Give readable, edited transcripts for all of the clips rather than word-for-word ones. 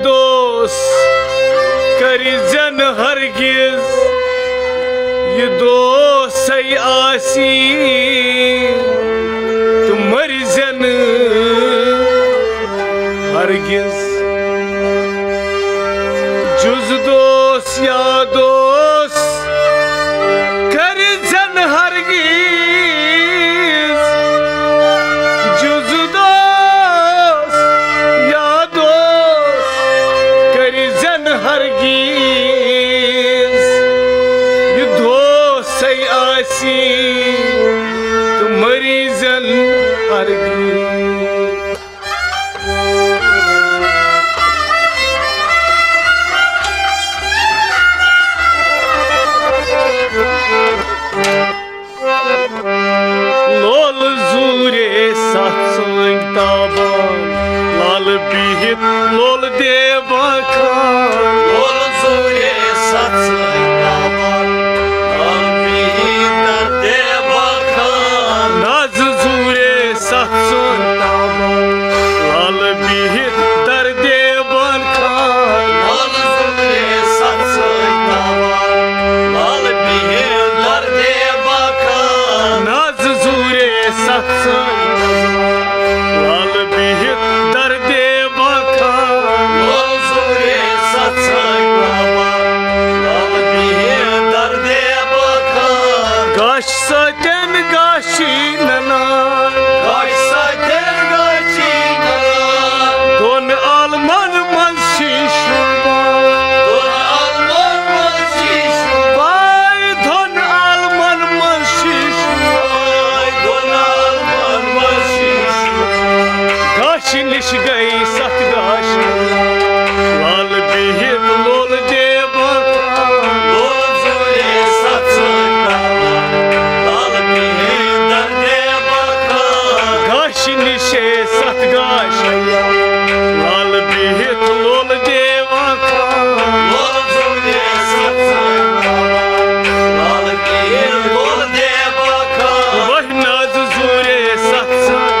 दोस करिजन हरगिज ये दोसई आसी तो मरिजन हरगिज जुज दोस या दोस करिजन हरगिज जुज दोस या दोस करिजन हरगिज ये दोसई आसी तो मरिजन हरगिज लोल जूरे सत्संग ताबान लाल बिहित लोल देवा खान लोल जूरे सत्संग ताबान लाल बिहित देवा खान नाज जूरे सत्संग ताबान लाल बिहित दर देवन खान लोल जूरे सत्संग ताबान लाल बिहित दर देवा खान नाज जूरे सत्संग लाल बिहित दर देवा खान लोल जूरे सत्संग ताबान लाल बिहित दर देवा खान गाश सतन गाशी ननान गाश सतन गाशी ननान दोन आलमन मन शीशुबान दोन आलमन मन शीशुबान बाय दोन आलमन मन शीशुबान दोन आलमन मन शीशुबान गाश निश गई सत गाश लाल बिहित लोल देवा खान लोल जूरे सत्संग ताबान लाल बिहित दर देवा खान गाश निशे सत गाश लाल बिहित लोल देवा खान लोल जूरे सत्संग ताबान लाल बिहित लोल देवा खान वह नाज जूरे सत्संग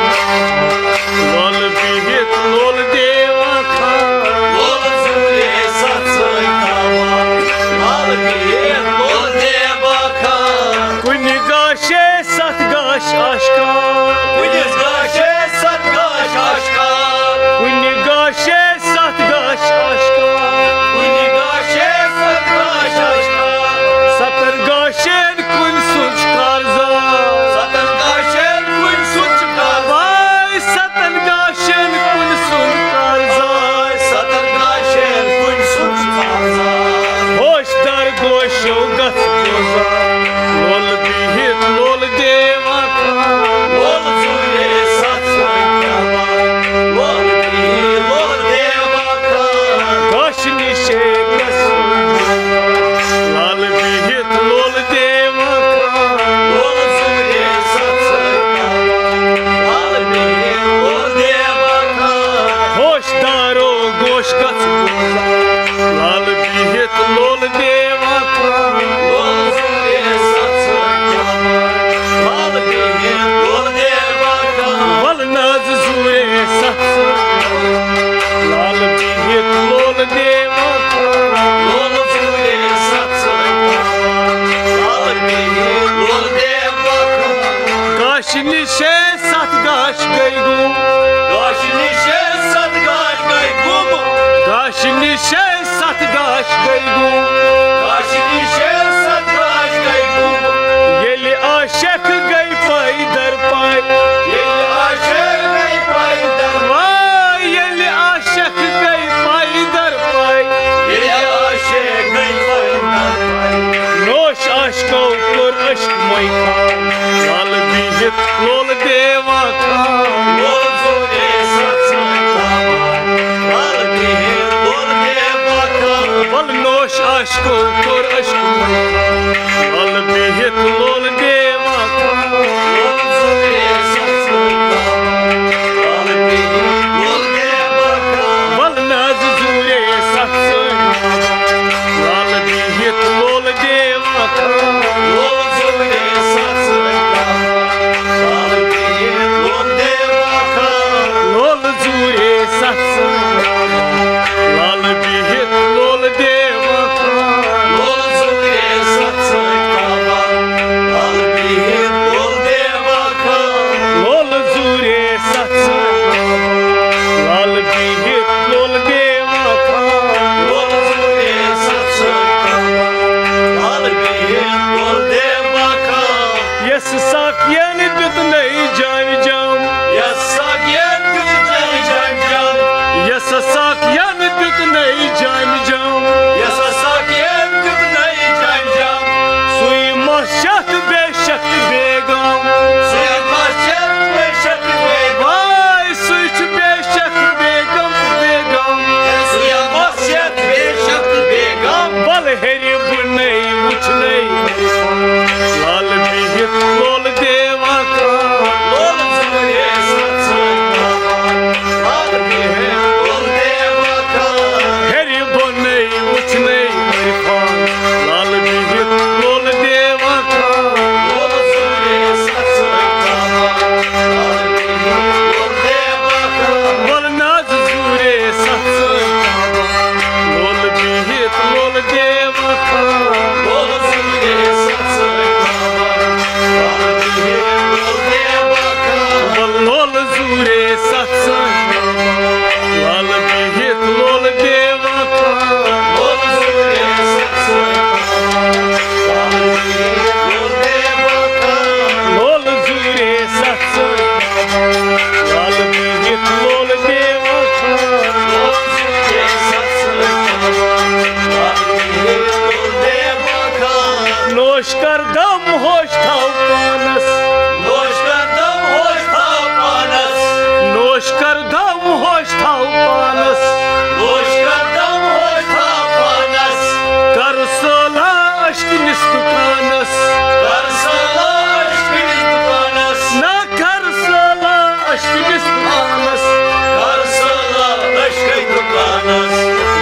लाल बिहित लोल देवा खान लोल जूरे सत्संग ताबान लाल बिहित लोल देवा खान कुनि गाशे सत गाश आशकार कुनिस गाशे सत गाश आशकार कुनि गाशे सत गाश आशकार कुनि गाशे सत गाश आशकार सतर गाशेन कुन सुच कारजा सतन गाशेन कुन सुच कारजा बाय सतन गाशेन कुन सुच कारजा सतन गाशेन कुन सुच कारजा होश दर गोशो गथ गोजा लोल बिहित लोल देवा खान लोल जूरे सत्संग ताबान लोल बिहित लोल देवा खान गाश निशे गस लाल बिहित लोल देवा खान लोल जूरे सत्संग ताबान लाल बिहित लोल देवा खान होश दारो गोश गथ गोजा लाल बिहित लोल देवा खान लोल जूरे सत्संग ताबान लाल बिहित लोल देवा खान वल नाज जूरे सत्संग लाल बिहित लोल देवा खान लोल जूरे सत्संग ताबान लाल बिहित लोल देवा खान गाश निशे सत गाश गई गुम गाश निशे सत गाश गई गुम गाश निशे सत गाश गई गुम गाश निशे सत गाश गई गुम येली आशिक गई पाई दर पाई ये आशिक गई पाई दर वाह येली आशिक गई पाई दर पाई ये आशिक गई पाई दर पाई नोश आशको कुर अश्क मई खान लाल बिहित लोल देवा खान लोल जूरे सत्संग ताबान लाल बिहित लोल देवा खान वल नोश आशको कुर अश्क मई खान लाल बिहित लोल देवा खान लोल जूरे सत्संग ताबान लाल बिहित लोल देवा खान वल नाज जूरे सत्संग लाल बिहित लोल देवा खान लोल जूरे सत्संग ताबान लाल बिहित लोल देवा खान लोल जूरे सत्संग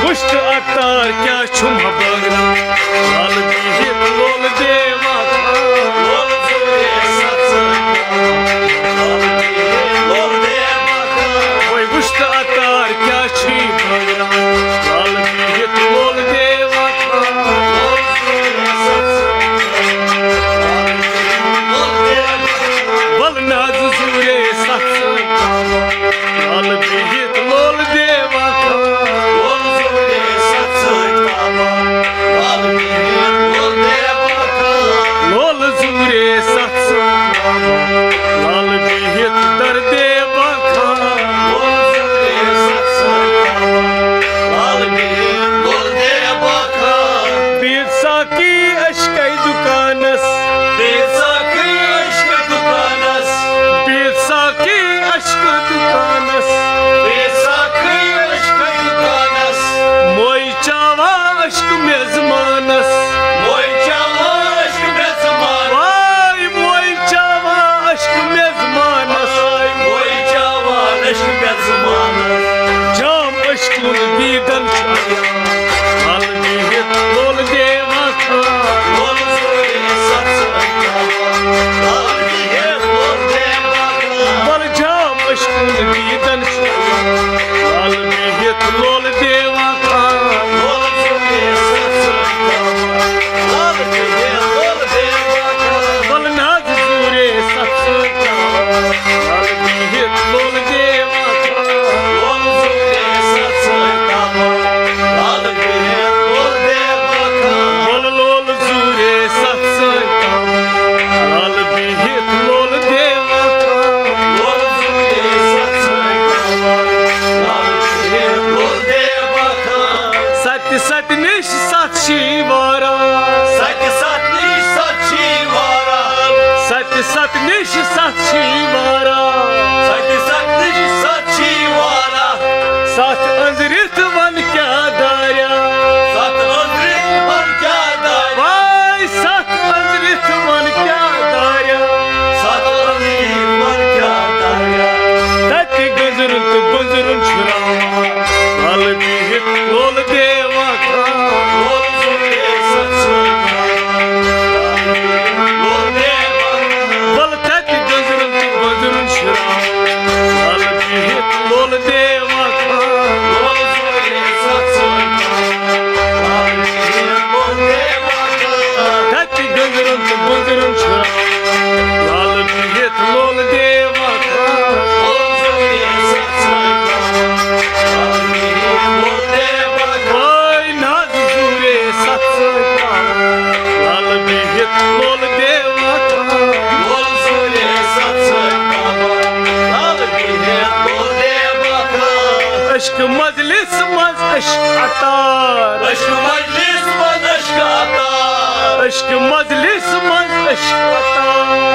वुश्त अतार क्या छुम बगरा लाल बिहित लोल देवा लोल जुरे सत्संग लोल देवा वही वुश्त अतार क्या छी बगरा लाल बिहित लोल देवा लोल जुरे सत्संग लोल देवा बल नाज जुरे सत्संग लाल बिहित लोल देवा लोल जुरे सत्संग लाल बिहित लोल देवा लोल जुरे सत्संग लाल बिहित दर देवा लोल जुरे सत्संग लाल बिहित लोल देवा बीत साकी अश्कै दुकानस बेसा की अश्क दुकानस बीत साकी अश्क दुकानस बेसा की अश्क दुकानस मोई चावा अश्क मेजमानस मोई चावा अश्क बेजमान वाई मोई चावा अश्क मेजमानस मोई चावा अश्क बेजमान जाम अश्क दीदन लाल बिहित लोल देवा लोल जुरे सत्संग लाल बिहित लोल देवा बल जाम अश्क दीदन लाल बिहित लोल देवा लोल जुरे सत्संग लाल बिहित लोल देवा बल नाज जुरे सत्संग लाल बिहित लोल देवा लोल जुरे सत्संग लाल बिहित लोल देवा बल लोल जुरे सत्संग लाल बिहित लोल देवा लोल जुरे सत्संग लाल बिहित लोल देवा सत्य सत्य निश साक्षी वारा सत्य सत्य सच्ची वारा सत्य सत्य निश साक्षी वारा सत्य सत्य सच्ची वारा सत अंजरित वन क्या दारिया सत अंतरित मन क्या दाया वाई सत अंजरित वन क्या दारिया सत अंतरित मन क्या दाया तति गजरुन तो बंजरुन छुरावा लाल बिहित लोल देवा लोल जुरे सत्संग लोल देवा बल तति गजरुन तो बंजरुन छुरावा लाल बिहित लोल देवा लोल जुरे सत्संग लाल बिहित लोल देवा तति गजरुन तो बंजरुन छुरावा लाल बिहित लोल देवा लोल जुरे सत्संग लाल बिहित लोल देवा ओय नाज जुरे सत्संग लाल बिहित लोल देवा लोल जुरे सत्संग लाल बिहित लोल देवा अश्क मजलिस मज अश्क अतार अश्क मजलिस मन अश्क अतार अश्क मजलिस मज अश्क अतार